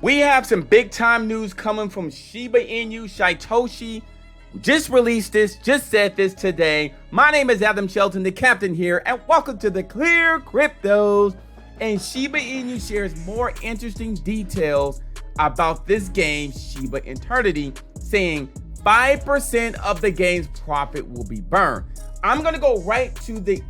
We have some big time news coming from Shiba Inu. Shytoshi just released this, just said this today. My name is Adam Shelton, the captain here, and welcome to the ClearCryptos. And Shiba Inu shares more interesting details about this game, Shiba Eternity, saying 5% of the game's profit will be burned. I'm gonna go right to the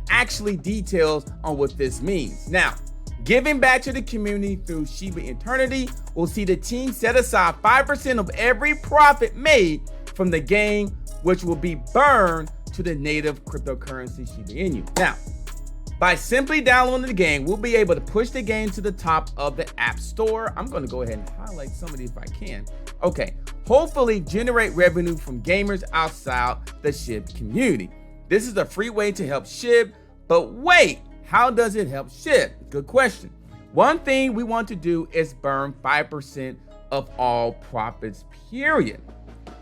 details on what this means. Now, giving back to the community through Shiba Eternity will see the team set aside 5% of every profit made from the game, which will be burned to the native cryptocurrency Shiba Inu. Now, by simply downloading the game, we'll be able to push the game to the top of the App Store. I'm going to go ahead and highlight some of these if I can. Okay, hopefully generate revenue from gamers outside the SHIB community. This is a free way to help SHIB, but wait, how does it help SHIB? Good question. One thing we want to do is burn 5% of all profits, period,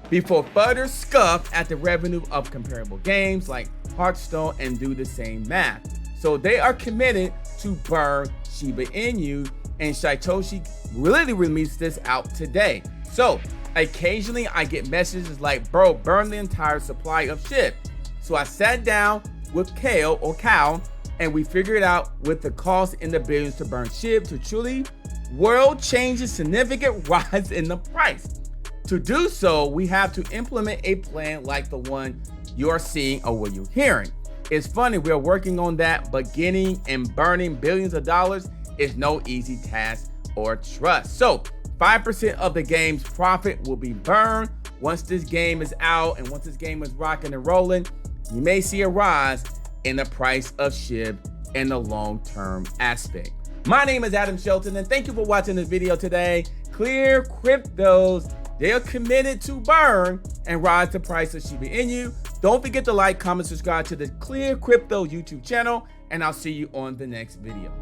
before further scuff at the revenue of comparable games like Hearthstone and do the same math. So they are committed to burn Shiba Inu, and Shytoshi really released this out today. So occasionally I get messages like, bro, burn the entire supply of SHIB. So I sat down with Cal, and we figured out with the cost in the billions to burn SHIB to truly world changes significant rise in the price. To do so, we have to implement a plan like the one you're seeing or what you're hearing. It's funny, we're working on that, but getting and burning billions of dollars is no easy task or trust. So 5% of the game's profit will be burned once this game is out, and once this game is rocking and rolling, you may see a rise in the price of SHIB in the long-term aspect. My name is Adam Shelton, and thank you for watching this video today. ClearCryptos, they are committed to burn and rise the price of Shiba Inu. Don't forget to like, comment, subscribe to the ClearCryptos YouTube channel, and I'll see you on the next video.